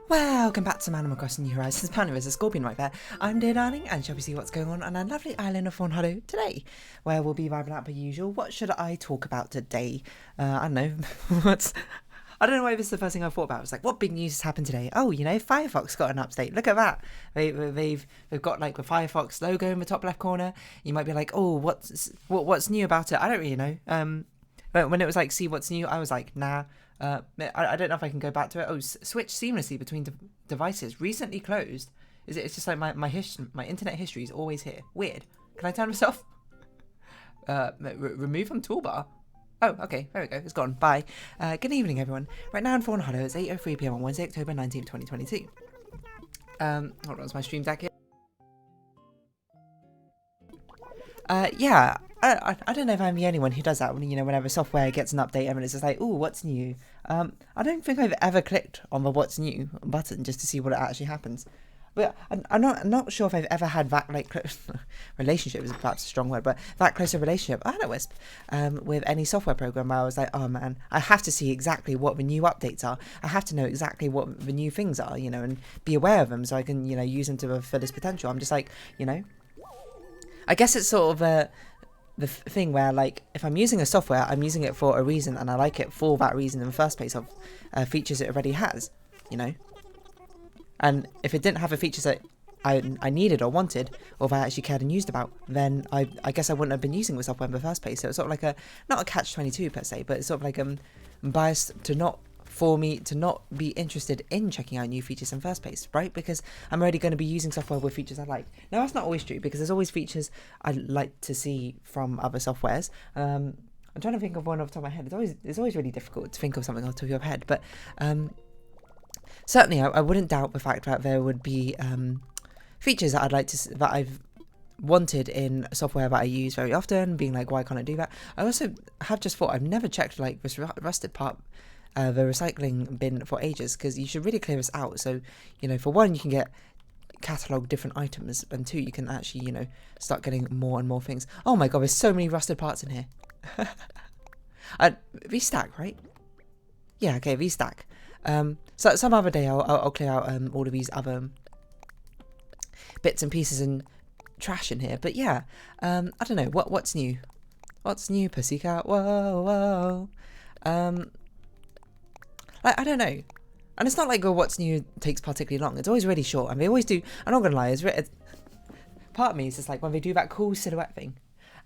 Welcome back to some Animal Crossing New Horizons. Apparently there's a scorpion right there. I'm dear darling, and shall we see what's going on our lovely island of Fawnhollow today, where we'll be vibing out per usual. What should I talk about today? I don't know. I don't know why this is the first thing I thought about. It was like, what big news has happened today? Oh, you know, Firefox got an update. Look at that. They've got like the Firefox logo in the top left corner. You might be like, oh, what's new about it? I don't really know. But when it was like, see what's new, I was like, nah. I don't know if I can go back to it. Oh, switch seamlessly between devices. Recently closed. It's just like my internet history is always here. Weird. Can I turn this off? Remove from toolbar. Oh, okay. There we go. It's gone. Bye. Good evening, everyone. Right now in Fawnhallow, it's 8:03 p.m. on Wednesday, October 19th, 2022. Hold on, is my stream deck here? Yeah. I don't know if I'm the only one who does that when, you know, whenever software gets an update and it's just like, ooh, what's new? I don't think I've ever clicked on the what's new button just to see what actually happens. But I'm not sure if I've ever had that, like, relationship is perhaps a strong word, but that close a relationship, I don't know, Wisp, with any software program where I was like, oh man, I have to see exactly what the new updates are. I have to know exactly what the new things are, you know, and be aware of them so I can, you know, use them to the fullest potential. I'm just like, you know, I guess it's sort of the thing where, like, if I'm using a software, I'm using it for a reason, and I like it for that reason in the first place of features it already has, you know. And if it didn't have the features that I needed or wanted, or that I actually cared and used about, then I guess I wouldn't have been using the software in the first place. So it's sort of like not a catch-22 per se, but it's sort of like biased for me to not be interested in checking out new features in the first place, right? Because I'm already going to be using software with features I like. Now, that's not always true, because there's always features I'd like to see from other softwares. I'm trying to think of one off the top of my head. It's always really difficult to think of something off the top of your head, but certainly I wouldn't doubt the fact that there would be features that that I've wanted in software that I use very often, being like, why can't I do that? I also have just thought, I've never checked like this rusted part, the recycling bin for ages, because you should really clear this out. So, you know, for one, you can get catalog different items, and two, you can actually, you know, start getting more and more things. Oh my god, there's so many rusted parts in here. V-stack, right? Yeah, okay, V-stack. So some other day I'll clear out all of these other bits and pieces and trash in here. But yeah, I don't know, what's new? What's new, pussycat? Whoa, whoa. I don't know. And it's not like what's new takes particularly long. It's always really short, and they always do. I'm not gonna lie, it's part of me is just like when they do that cool silhouette thing,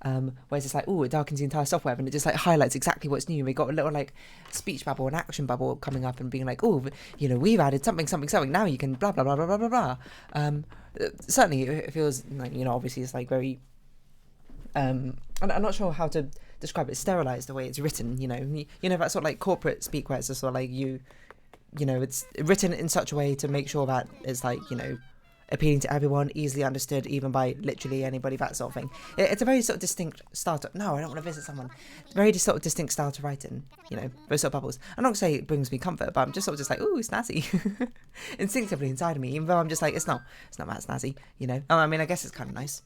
where it's just like, oh, it darkens the entire software, and it just like highlights exactly what's new. We got a little like speech bubble, an action bubble coming up, and being like, oh, you know, we've added something. Now you can blah blah blah blah blah blah blah. Certainly, it feels like, you know, obviously it's like very. I'm not sure how to describe it. Sterilized the way it's written, you know that sort of like corporate speak where it's just sort of like you know, it's written in such a way to make sure that it's like, you know, appealing to everyone, easily understood even by literally anybody, that sort of thing. It's a very sort of distinct style to, no, I don't want to visit someone. Very sort of distinct style to write in, you know, those sort of bubbles. I'm not going to say it brings me comfort, but I'm just sort of just like, ooh, snazzy. Instinctively inside of me, even though I'm just like, it's not that snazzy, you know. I mean, I guess it's kind of nice.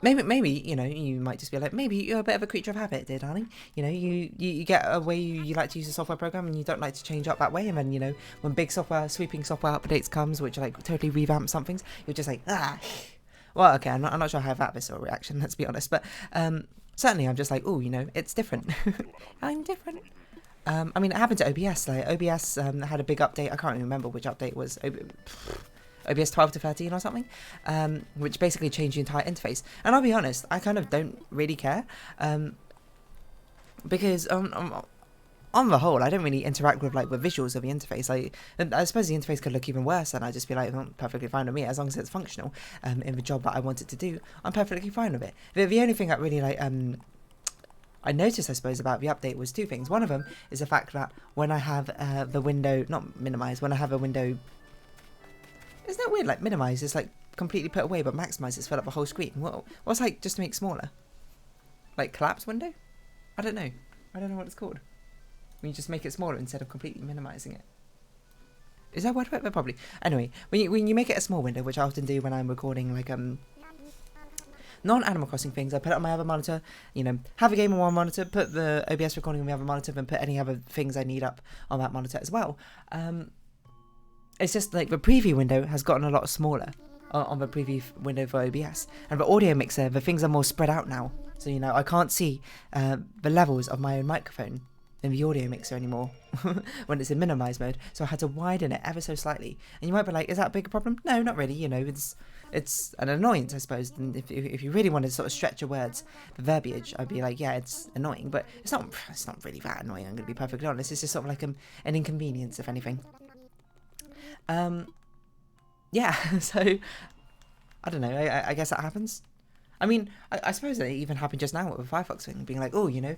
Maybe, you know, you might just be like, maybe you're a bit of a creature of habit, dear darling. You know, you get a way you like to use a software program, and you don't like to change up that way. And then, you know, when big sweeping software updates comes, which like totally revamp some things, you're just like, ah. Well, okay, I'm not sure how I have that visceral reaction, let's be honest. But certainly I'm just like, oh, you know, it's different. I'm different. I mean, it happened to OBS. Like, OBS had a big update. I can't even remember which update was. OBS 12 to 13 or something, which basically changed the entire interface. And I'll be honest, I kind of don't really care, because on the whole, I don't really interact with like the visuals of the interface. I suppose the interface could look even worse, and I'd just be like, perfectly fine with me, as long as it's functional in the job that I want it to do. I'm perfectly fine with it. The only thing that really like I noticed, I suppose, about the update was two things. One of them is the fact that when I have the window not minimized, when I have a window. Isn't that weird? Like, minimize is like completely put away, but maximize is fill up the whole screen. What's like just to make smaller? Like collapse window? I don't know what it's called. When you just make it smaller instead of completely minimizing it. Is that a word for it? Probably. Anyway, when you make it a small window, which I often do when I'm recording like non-Animal Crossing things, I put it on my other monitor, you know, have a game on one monitor, put the OBS recording on the other monitor, and put any other things I need up on that monitor as well. It's just like the preview window has gotten a lot smaller on the preview window for OBS, and the audio mixer, the things are more spread out now, so you know I can't see the levels of my own microphone in the audio mixer anymore when it's in minimize mode, so I had to widen it ever so slightly. And you might be like, is that a big problem? No, not really. You know, it's an annoyance, I suppose. And if you really want to sort of stretch your words, the verbiage, I'd be like, yeah, it's annoying, but it's not really that annoying, I'm going to be perfectly honest. It's just sort of like an inconvenience, if anything. Yeah, so, I don't know, I guess that happens. I mean, I suppose it even happened just now with the Firefox thing, being like, oh, you know,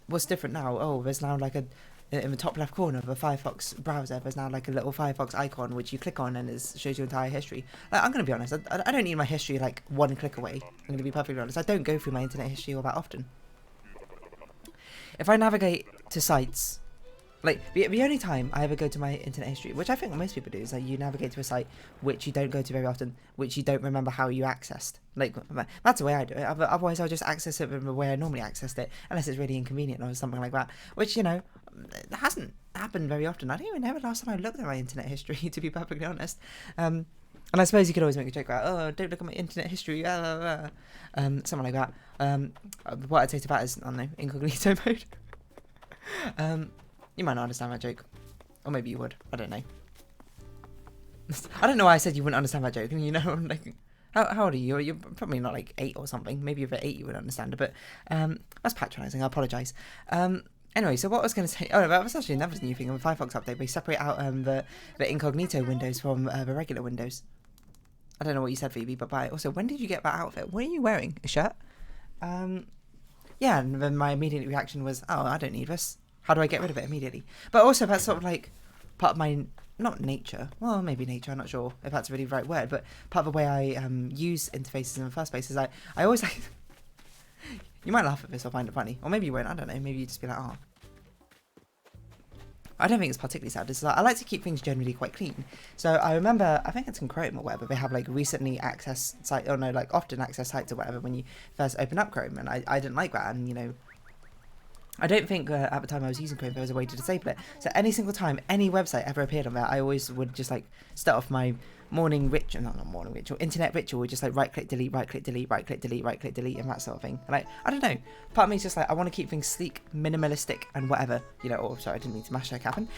what's different now? Oh, there's now like in the top left corner of a Firefox browser, there's now like a little Firefox icon, which you click on and it shows your entire history. Like, I'm going to be honest, I don't need my history like one click away. I'm going to be perfectly honest, I don't go through my internet history all that often. If I navigate to sites, like, the only time I ever go to my internet history, which I think most people do, is like you navigate to a site which you don't go to very often, which you don't remember how you accessed. Like, that's the way I do it. Otherwise, I'll just access it the way I normally accessed it, unless it's really inconvenient or something like that, which, you know, hasn't happened very often. I don't even know the last time I looked at my internet history, to be perfectly honest. And I suppose you could always make a joke about, oh, don't look at my internet history, something like that. What I'd say to that is, I don't know, incognito mode. You might not understand that joke. Or maybe you would. I don't know. I don't know why I said you wouldn't understand that joke. You know, like, how old are you? You're probably not like 8 or something. Maybe if you're 8 you would understand it. But that's patronising. I apologise. Anyway, so what I was going to say... Oh, that was actually another new thing on the Firefox update. They separate out the incognito windows from the regular windows. I don't know what you said, Phoebe, but bye. Also, when did you get that outfit? What are you wearing? A shirt? Yeah, and then my immediate reaction was, oh, I don't need this. How do I get rid of it immediately? But also, that's sort of like part of my, not nature, well, maybe nature, I'm not sure if that's really the right word, but part of the way I use interfaces in the first place is I always like, you might laugh at this or find it funny, or maybe you won't, I don't know, maybe you just be like, oh. I don't think it's particularly sad, it's like, I like to keep things generally quite clean. So I remember, I think it's in Chrome or whatever, they have like recently accessed site, or no, like often accessed sites or whatever when you first open up Chrome, and I didn't like that, and you know, I don't think at the time I was using Chrome there was a way to disable it. So any single time any website ever appeared on there, I always would just like start off my morning ritual, not morning ritual, internet ritual, with just like right click delete, right click delete, right click delete, right click delete, and that sort of thing. And like, I don't know, part of me is just like, I want to keep things sleek, minimalistic, and whatever, you know. Oh, sorry, I didn't mean to mash that happen.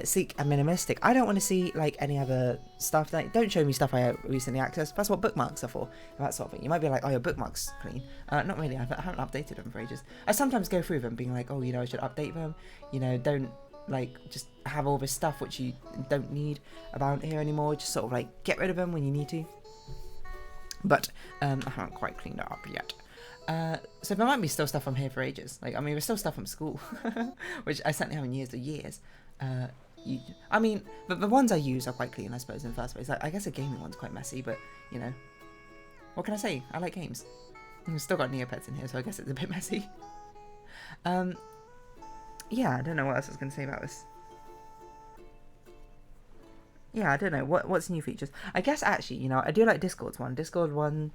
Sleek and minimalistic. I don't want to see like any other stuff. Like, don't show me stuff I recently accessed. That's what bookmarks are for, and that sort of thing. You might be like, oh, your bookmarks clean. Not really. I haven't updated them for ages. I sometimes go through them, being like, oh, you know, I should update them. You know, don't like just have all this stuff which you don't need about here anymore. Just sort of like get rid of them when you need to. But I haven't quite cleaned it up yet. So there might be still stuff from here for ages. Like, I mean, there's still stuff from school, which I certainly haven't used for years. I mean, the ones I use are quite clean, I suppose, in the first place. Like, I guess a gaming one's quite messy, but you know, what can I say? I like games. I've still got Neopets in here, so I guess it's a bit messy. Yeah, I don't know what else I was going to say about this. Yeah, I don't know. What's new features? I guess, actually, you know, I do like Discord's one. Discord one...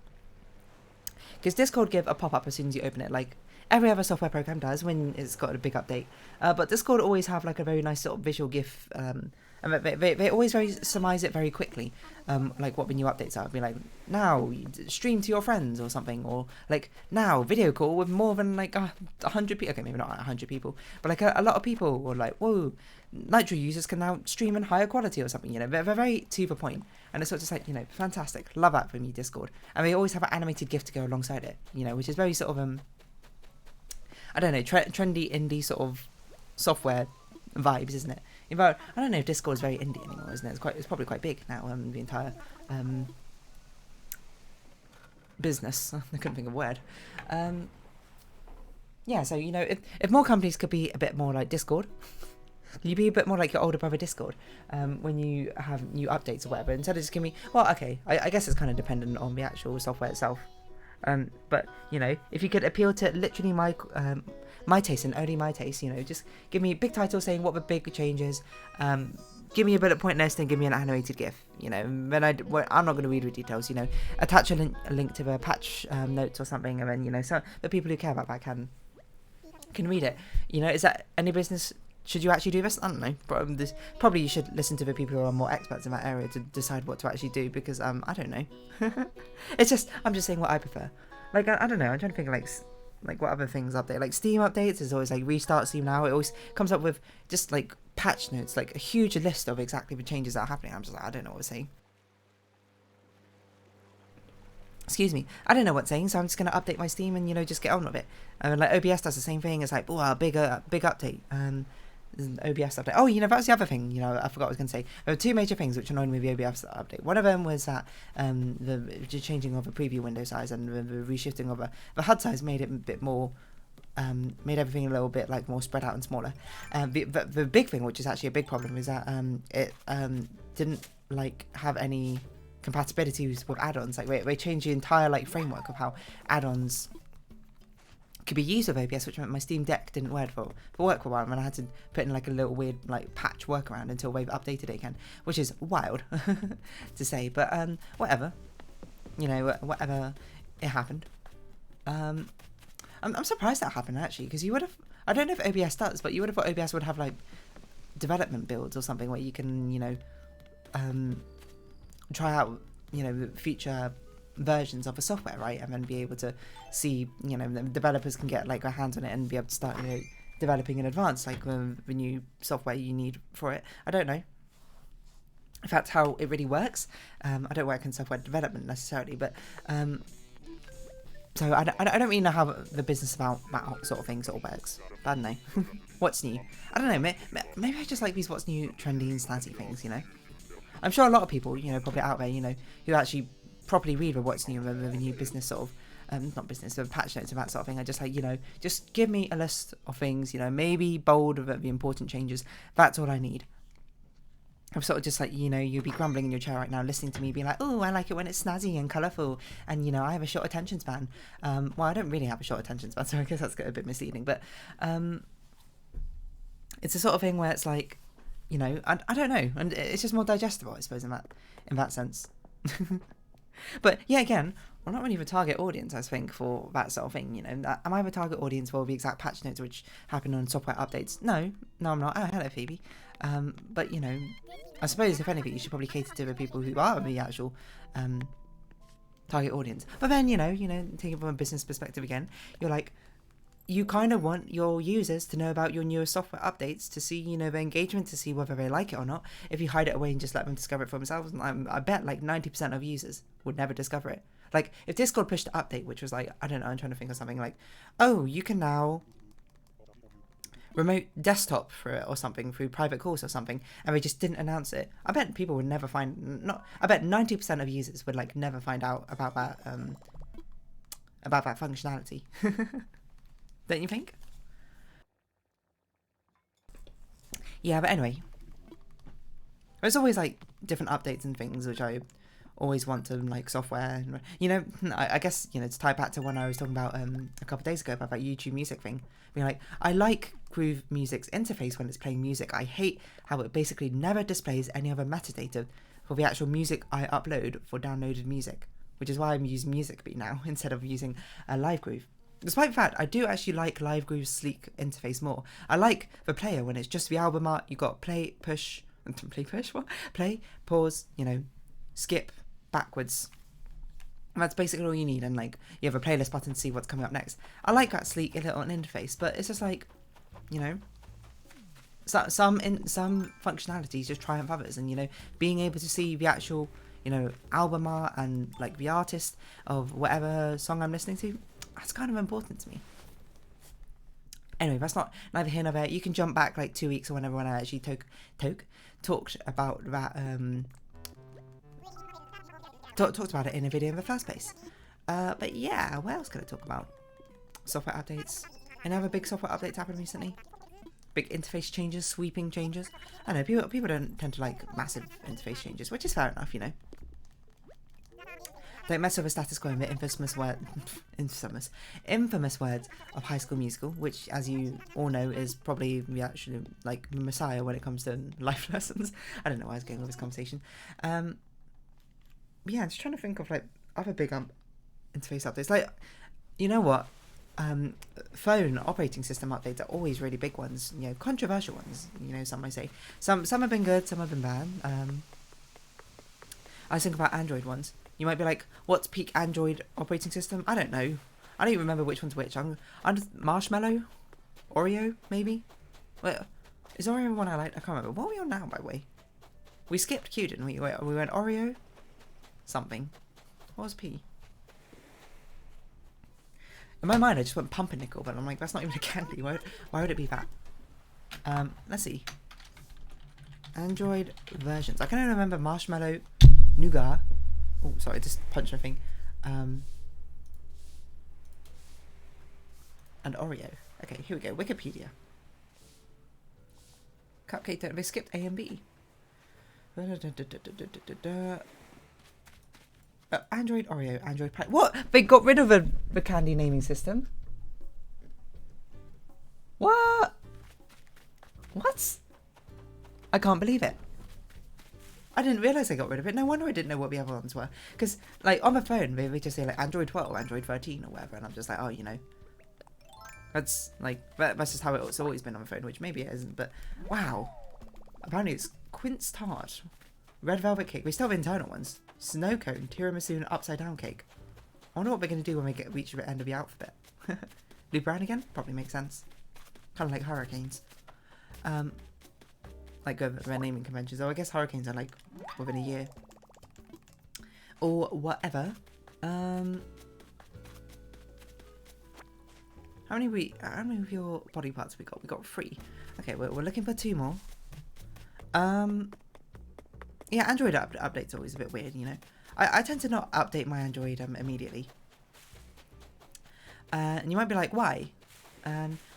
Because Discord give a pop-up as soon as you open it, like every other software program does when it's got a big update. But Discord always have, like, a very nice sort of visual GIF... and they always surmise it very quickly, like what the new updates are. It'd be like, now stream to your friends or something, or like now video call with more than like 100 people. Okay, maybe not 100 people, but like a lot of people. Or like, whoa, Nitro users can now stream in higher quality or something. You know, they're very to the point, and it's sort of just like, you know, fantastic. Love that from you, Discord. And they always have an animated GIF to go alongside it. You know, which is very sort of I don't know, trendy indie sort of software vibes, isn't it? In fact, I don't know if Discord is very indie anymore, isn't it? It's probably quite big now. The entire business. I couldn't think of a word. Yeah, so you know, if more companies could be a bit more like Discord, you'd be a bit more like your older brother Discord when you have new updates or whatever. Instead of just giving me, well, okay, I guess it's kind of dependent on the actual software itself. But you know, if you could appeal to literally my taste and only my taste, you know, just give me big titles saying what the big change is, give me a bullet point list and give me an animated GIF, you know. Then I'm not going to read with details, you know. Attach a link to the patch notes or something, and then, you know, so the people who care about that can read it. You know, is that any business? Should you actually do this? I don't know. Probably you should listen to the people who are more experts in that area to decide what to actually do, because I don't know. I'm just saying what I prefer. Like, I don't know. I'm trying to think of like what other things update. Like Steam updates is always like restart Steam now. It always comes up with just like patch notes, like a huge list of exactly the changes that are happening. I'm just like, I don't know what to say. Excuse me, I don't know what saying, so I'm just going to update my Steam and, you know, just get on with it. And like OBS does the same thing. It's like, oh, a big update. An OBS update. Oh, you know, that was the other thing, you know, I forgot what I was going to say. There were two major things which annoyed me with the OBS update. One of them was that the changing of the preview window size and the reshifting of the HUD size made it a bit more, made everything a little bit like more spread out and smaller. The big thing, which is actually a big problem, is that it didn't like have any compatibility with add-ons. Like they changed the entire like framework of how add-ons could be used with OBS, which meant my Steam Deck didn't work for a while, and I had to put in like a little weird like patch workaround until they've updated it again, which is wild to say, but whatever, you know, whatever, it happened. I'm surprised that happened actually, because you would have, I don't know if OBS does, but you would have thought OBS would have like development builds or something where you can, you know, try out, you know, future versions of the software, right, and then be able to see, you know, the developers can get like their hands on it and be able to start, you know, developing in advance like the new software you need for it. I don't know if that's how it really works. I don't work in software development necessarily, but so I don't really know how the business about that sort of thing sort of works. But I don't know. What's new? I don't know, maybe I just like these what's new trendy and snazzy things, you know. I'm sure a lot of people, you know, probably out there, you know, who actually properly read what's new, the new business sort of, not business, but patch notes and that sort of thing. I just like, you know, just give me a list of things, you know, maybe bold of the important changes. That's all I need. I'm sort of just like, you know, you'll be grumbling in your chair right now listening to me being like, oh, I like it when it's snazzy and colourful, and, you know, I have a short attention span. Well, I don't really have a short attention span, so I guess that's a bit misleading, but it's the sort of thing where it's like, you know, I don't know, and it's just more digestible, I suppose, in that sense. But yeah, again, I'm not really the target audience, I think, for that sort of thing, you know. Am I the target audience for the exact patch notes which happen on software updates? No, I'm not. Oh, hello, Phoebe. But, you know, I suppose, if anything, you should probably cater to the people who are the actual target audience. But then, you know, taking it from a business perspective again, you're like, you kind of want your users to know about your newer software updates, to see, you know, their engagement, to see whether they like it or not. If you hide it away and just let them discover it for themselves, I bet like 90% of users would never discover it. Like, if Discord pushed an update, which was like, I don't know, I'm trying to think of something like, oh, you can now remote desktop for it or something through private calls or something, and they just didn't announce it, I bet people would never I bet 90% of users would like never find out about that functionality. Don't you think? Yeah, but anyway, there's always like different updates and things which I always want to like software. You know, I guess, you know, to tie back to when I was talking about a couple of days ago about that YouTube music thing, being like, I like Groove Music's interface when it's playing music. I hate how it basically never displays any other metadata for the actual music I upload for downloaded music, which is why I'm using MusicBeat now instead of using Live Groove. Despite the fact, I do actually like Live Groove's sleek interface more. I like the player when it's just the album art. You got play, push, play, pause, you know, skip, backwards. And that's basically all you need. And like, you have a playlist button to see what's coming up next. I like that sleek little interface, but it's just like, you know, some functionalities just triumph others, and, you know, being able to see the actual, you know, album art and like the artist of whatever song I'm listening to, that's kind of important to me. Anyway, that's neither here nor there. You can jump back like 2 weeks or whenever when I actually talked about that, talked about it in a video in the first place. But yeah, what else could I talk about? Software updates. Any other big software updates happened recently? Big interface changes, sweeping changes. I don't know, people don't tend to like massive interface changes, which is fair enough, you know. Don't mess with the status quo and the infamous words of High School Musical, which, as you all know, is probably the actual like messiah when it comes to life lessons. I don't know why I was going with this conversation. Yeah, I'm just trying to think of like other big interface updates. Like, you know what? Phone operating system updates are always really big ones. You know, controversial ones. You know, some might say. Some have been good, some have been bad. I was thinking about Android ones. You might be like, what's peak Android operating system? I don't know. I don't even remember which one's which. I'm Marshmallow? Oreo, maybe? Wait, is Oreo one I like? I can't remember. What are we on now, by the way? We skipped Q, didn't we? We went Oreo? Something. What was P? In my mind, I just went Pumpernickel, but I'm like, that's not even a candy. Why would it be that? Let's see. Android versions. I can only remember Marshmallow, Nougat. Oh, sorry, I just punched my thing. And Oreo. Okay, here we go. Wikipedia. Cupcake. They skipped A and B. Android, Oreo, Android Pie. What? They got rid of the candy naming system? What? What? I can't believe it. I didn't realise they got rid of it. No wonder I didn't know what the other ones were. Because, like, on my phone, they just say, like, Android 12, Android 13 or whatever. And I'm just like, oh, you know. That's, like, that's just how it's always been on my phone, which maybe it isn't. But, wow. Apparently it's quince tart, red velvet cake. We still have internal ones. Snow cone, tiramisu, and upside down cake. I wonder what we're going to do when we reach the end of the alphabet. Blue brown again? Probably makes sense. Kind of like hurricanes. Like their naming conventions. Oh, I guess hurricanes are like within a year. Or whatever. How many of your body parts have we got? We got 3. Okay, we're looking for 2 more. Yeah, Android updates are always a bit weird, you know. I tend to not update my Android immediately. And you might be like, why?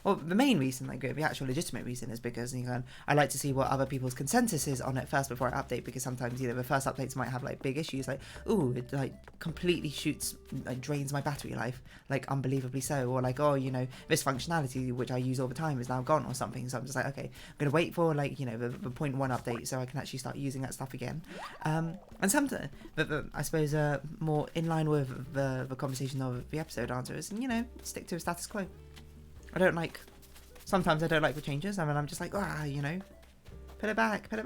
Well, the main reason, like the actual legitimate reason, is because, you know, I like to see what other people's consensus is on it first before I update, because sometimes, you know, the first updates might have like big issues, like, ooh, it like completely drains my battery life, like unbelievably so, or like, oh, you know, this functionality which I use all the time is now gone or something. So I'm just like, okay, I'm gonna wait for like, you know, the 0.1 update so I can actually start using that stuff again. And sometimes, I suppose, more in line with the conversation of the episode answer is, you know, stick to a status quo. Sometimes I don't like the changes. I mean, I'm just like, you know, put it back. What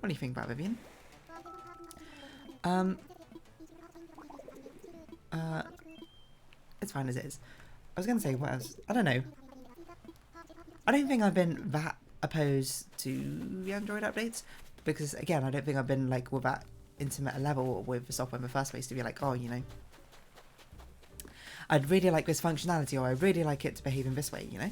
do you think about Vivian? It's fine as it is. I was going to say, what else? I don't know. I don't think I've been that opposed to the Android updates, because, again, I don't think I've been, like, with that intimate a level with the software in the first place to be like, oh, you know, I'd really like this functionality, or I really like it to behave in this way, you know?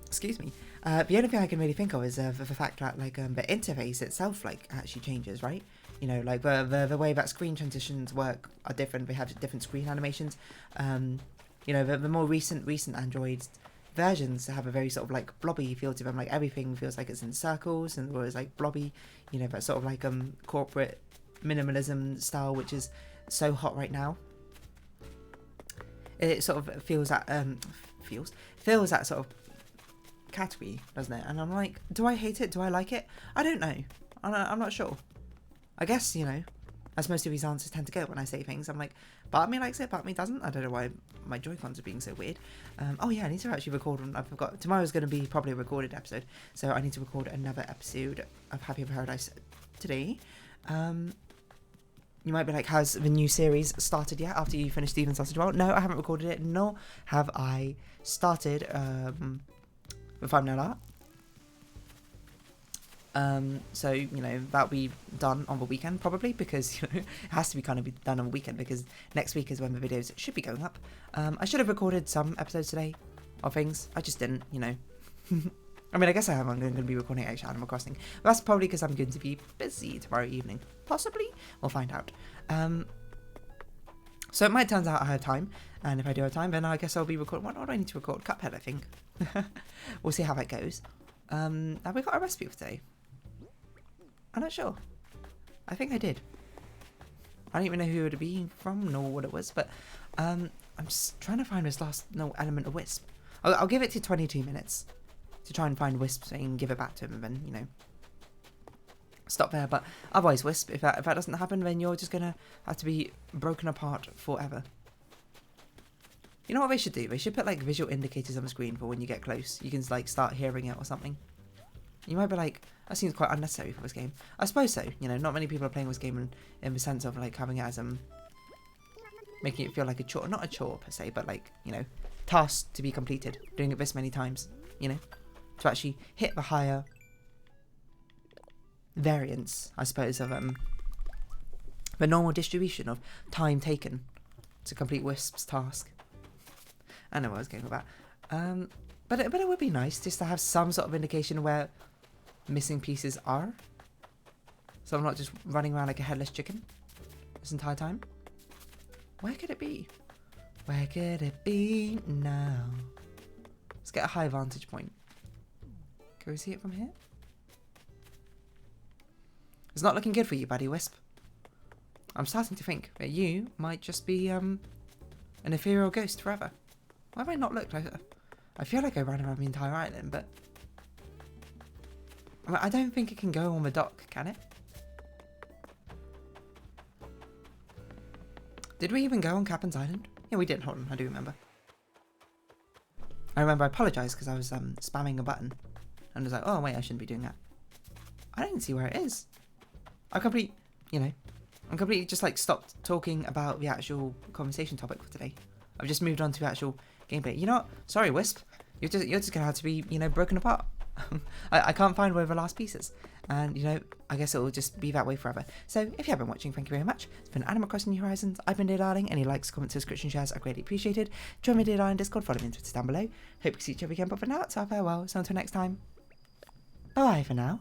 Excuse me. The only thing I can really think of is the fact that, like, the interface itself, like, actually changes, right? You know, like, the way that screen transitions work are different. They have different screen animations. You know, the more recent Android versions have a very sort of, like, blobby feel to them. Like, everything feels like it's in circles, and it's, like, blobby. You know, that sort of, like, corporate minimalism style, which is so hot right now. It sort of feels that that sort of category, doesn't it? And I'm like, do I hate it? Do I like it? I don't know. I'm not sure. I guess, you know, as most of these answers tend to go when I say things, I'm like, part of me likes it, part of me doesn't. I don't know why my Joy-Cons are being so weird. Oh yeah, I need to actually record one. I forgot. Tomorrow's going to be probably a recorded episode, so I need to record another episode of Happy Paradise today. You might be like, has the new series started yet after you finished Steven Sausage Roll? No, I haven't recorded it, nor have I started with Fawnhallow. So, you know, that'll be done on the weekend probably, because, you know, it has to be kind of be done on the weekend, because next week is when the videos should be going up. I should have recorded some episodes today of things. I just didn't, you know. I mean, I guess I am. I'm going to be recording actually Animal Crossing. But that's probably because I'm going to be busy tomorrow evening. Possibly. We'll find out. So it might turn out I have time. And if I do have time, then I guess I'll be recording. What do I need to record? Cuphead, I think. We'll see how that goes. Have we got a recipe for today? I'm not sure. I think I did. I don't even know who it would be from nor what it was, but I'm just trying to find this last element of Wisp. I'll give it to 22 minutes to try and find Wisp so you can give it back to him and then, you know, stop there. But otherwise, Wisp, if that doesn't happen, then you're just going to have to be broken apart forever. You know what they should do? They should put like visual indicators on the screen for when you get close. You can like start hearing it or something. You might be like, that seems quite unnecessary for this game. I suppose so. You know, not many people are playing this game in the sense of like having it as making it feel like a chore. Not a chore per se, but like, you know, tasks to be completed. Doing it this many times, you know, to actually hit the higher variance, I suppose, of the normal distribution of time taken to complete Wisp's task. I know what I was going with that. But it would be nice just to have some sort of indication where missing pieces are. So I'm not just running around like a headless chicken this entire time. Where could it be? Where could it be now? Let's get a high vantage point. Can we see it from here? It's not looking good for you, buddy Wisp. I'm starting to think that you might just be an ethereal ghost forever. Why have I not looked? I feel like I ran around the entire island, but I don't think it can go on the dock, can it? Did we even go on Captain's Island? Yeah, we did. Hold on, I do remember. I apologised because I was spamming a button and was like, oh wait, I shouldn't be doing that. I don't see where it is. I'm completely just like stopped talking about the actual conversation topic for today. I've just moved on to actual gameplay. You know what? Sorry, Wisp. You're just gonna have to be, you know, broken apart. I can't find where the last piece is. And, you know, I guess it will just be that way forever. So, if you have been watching, thank you very much. It's been Animal Crossing New Horizons. I've been Dear Darling. Any likes, comments, subscription, shares are greatly appreciated. Join me Dear Darling Discord, follow me on Twitter down below. Hope to see each other again, but for now, it's our farewell. So until next time, bye for now.